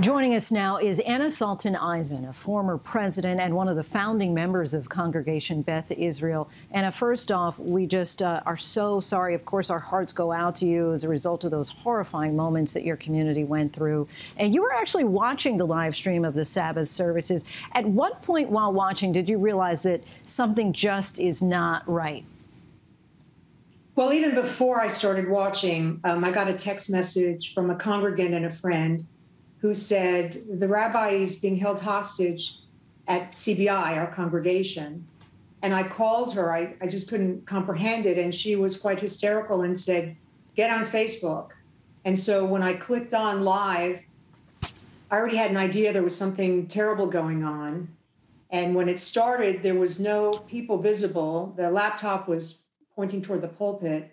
Joining us now is Anna Salton Eisen, a former president and one of the founding members of Congregation Beth Israel. Anna, first off, we just are so sorry. Of course, our hearts go out to you as a result of those horrifying moments that your community went through. And you were actually watching the live stream of the Sabbath services. At what point while watching did you realize that something just is not right? Well, even before I started watching, I got a text message from a congregant and a friend who said the rabbi is being held hostage at CBI, our congregation. And I called her. I just couldn't comprehend it. And she was quite hysterical and said, get on Facebook. And so when I clicked on live, I already had an idea there was something terrible going on. And when it started, there was no people visible. The laptop was pointing toward the pulpit.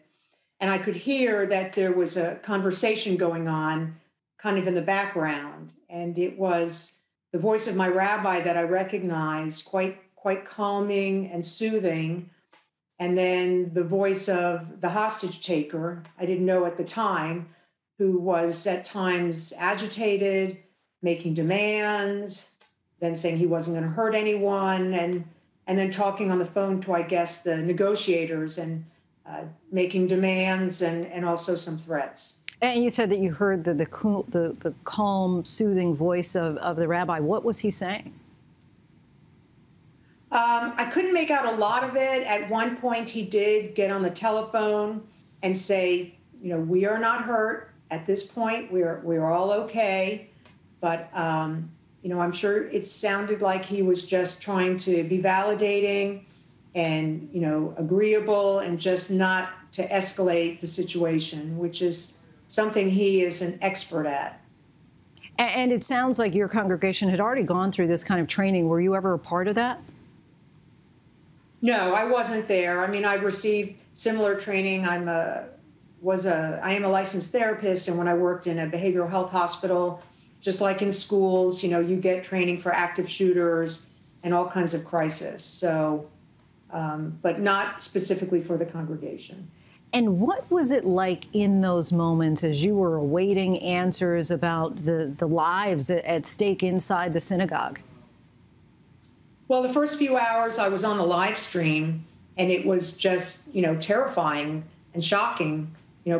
And I could hear that there was a conversation going on kind of in the background. And it was the voice of my rabbi that I recognized, quite calming and soothing. And then the voice of the hostage taker, I didn't know at the time, who was at times agitated, making demands, then saying he wasn't going to hurt anyone, and then talking on the phone to, I guess, the negotiators and making demands and also some threats. And you said that you heard the calm, soothing voice of the rabbi. What was he saying? I couldn't make out a lot of it. At one point, he did get on the telephone and say, we are not hurt at this point. We're all okay. But, I'm sure it sounded like he was just trying to be validating and, agreeable and just not to escalate the situation, which is something he is an expert at. And it sounds like your congregation had already gone through this kind of training. Were you ever a part of that? No, I wasn't there. I mean, I've received similar training. I am a licensed therapist, and when I worked in a behavioral health hospital, just like in schools, you get training for active shooters and all kinds of crisis. So, but not specifically for the congregation. And what was it like in those moments as you were awaiting answers about the lives at stake inside the synagogue? Well, the first few hours I was on the live stream, and it was just, terrifying and shocking.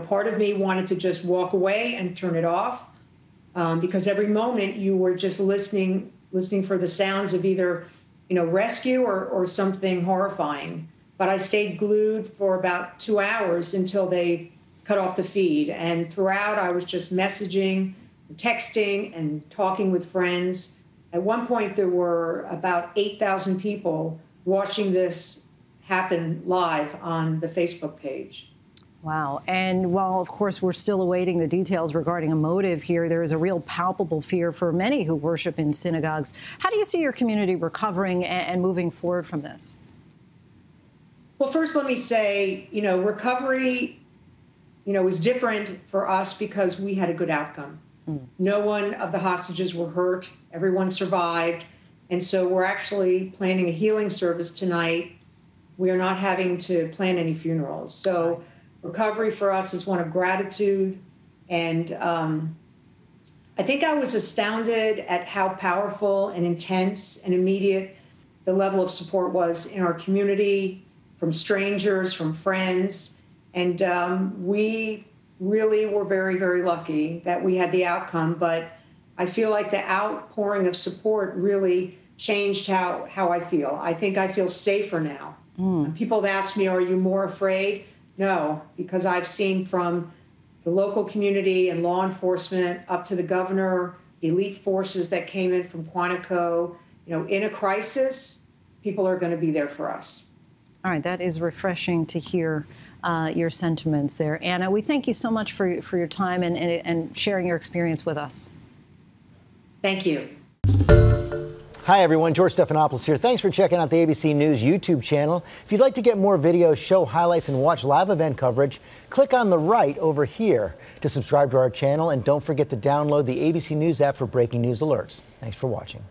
Part of me wanted to just walk away and turn it off because every moment you were just listening for the sounds of either, rescue or something horrifying. But I stayed glued for about 2 hours until they cut off the feed. And throughout, I was just messaging, texting, and talking with friends. At one point, there were about 8,000 people watching this happen live on the Facebook page. Wow. And while, of course, we're still awaiting the details regarding a motive here, there is a real palpable fear for many who worship in synagogues. How do you see your community recovering and moving forward from this? Well, first, let me say, recovery, was different for us because we had a good outcome. No one of the hostages were hurt. Everyone survived. And so we're actually planning a healing service tonight. We are not having to plan any funerals. So recovery for us is one of gratitude. And I think I was astounded at how powerful and intense and immediate the level of support was in our community, from strangers, from friends. And we really were very, very lucky that we had the outcome. But I feel like the outpouring of support really changed how I feel. I think I feel safer now. People have asked me, are you more afraid? No, because I've seen from the local community and law enforcement up to the governor, elite forces that came in from Quantico, in a crisis, people are going to be there for us. All right, that is refreshing to hear your sentiments there. Anna, we thank you so much for your time and sharing your experience with us. Thank you. Hi, everyone. George Stephanopoulos here. Thanks for checking out the ABC News YouTube channel. If you'd like to get more videos, show highlights, and watch live event coverage, click on the right over here to subscribe to our channel. And don't forget to download the ABC News app for breaking news alerts. Thanks for watching.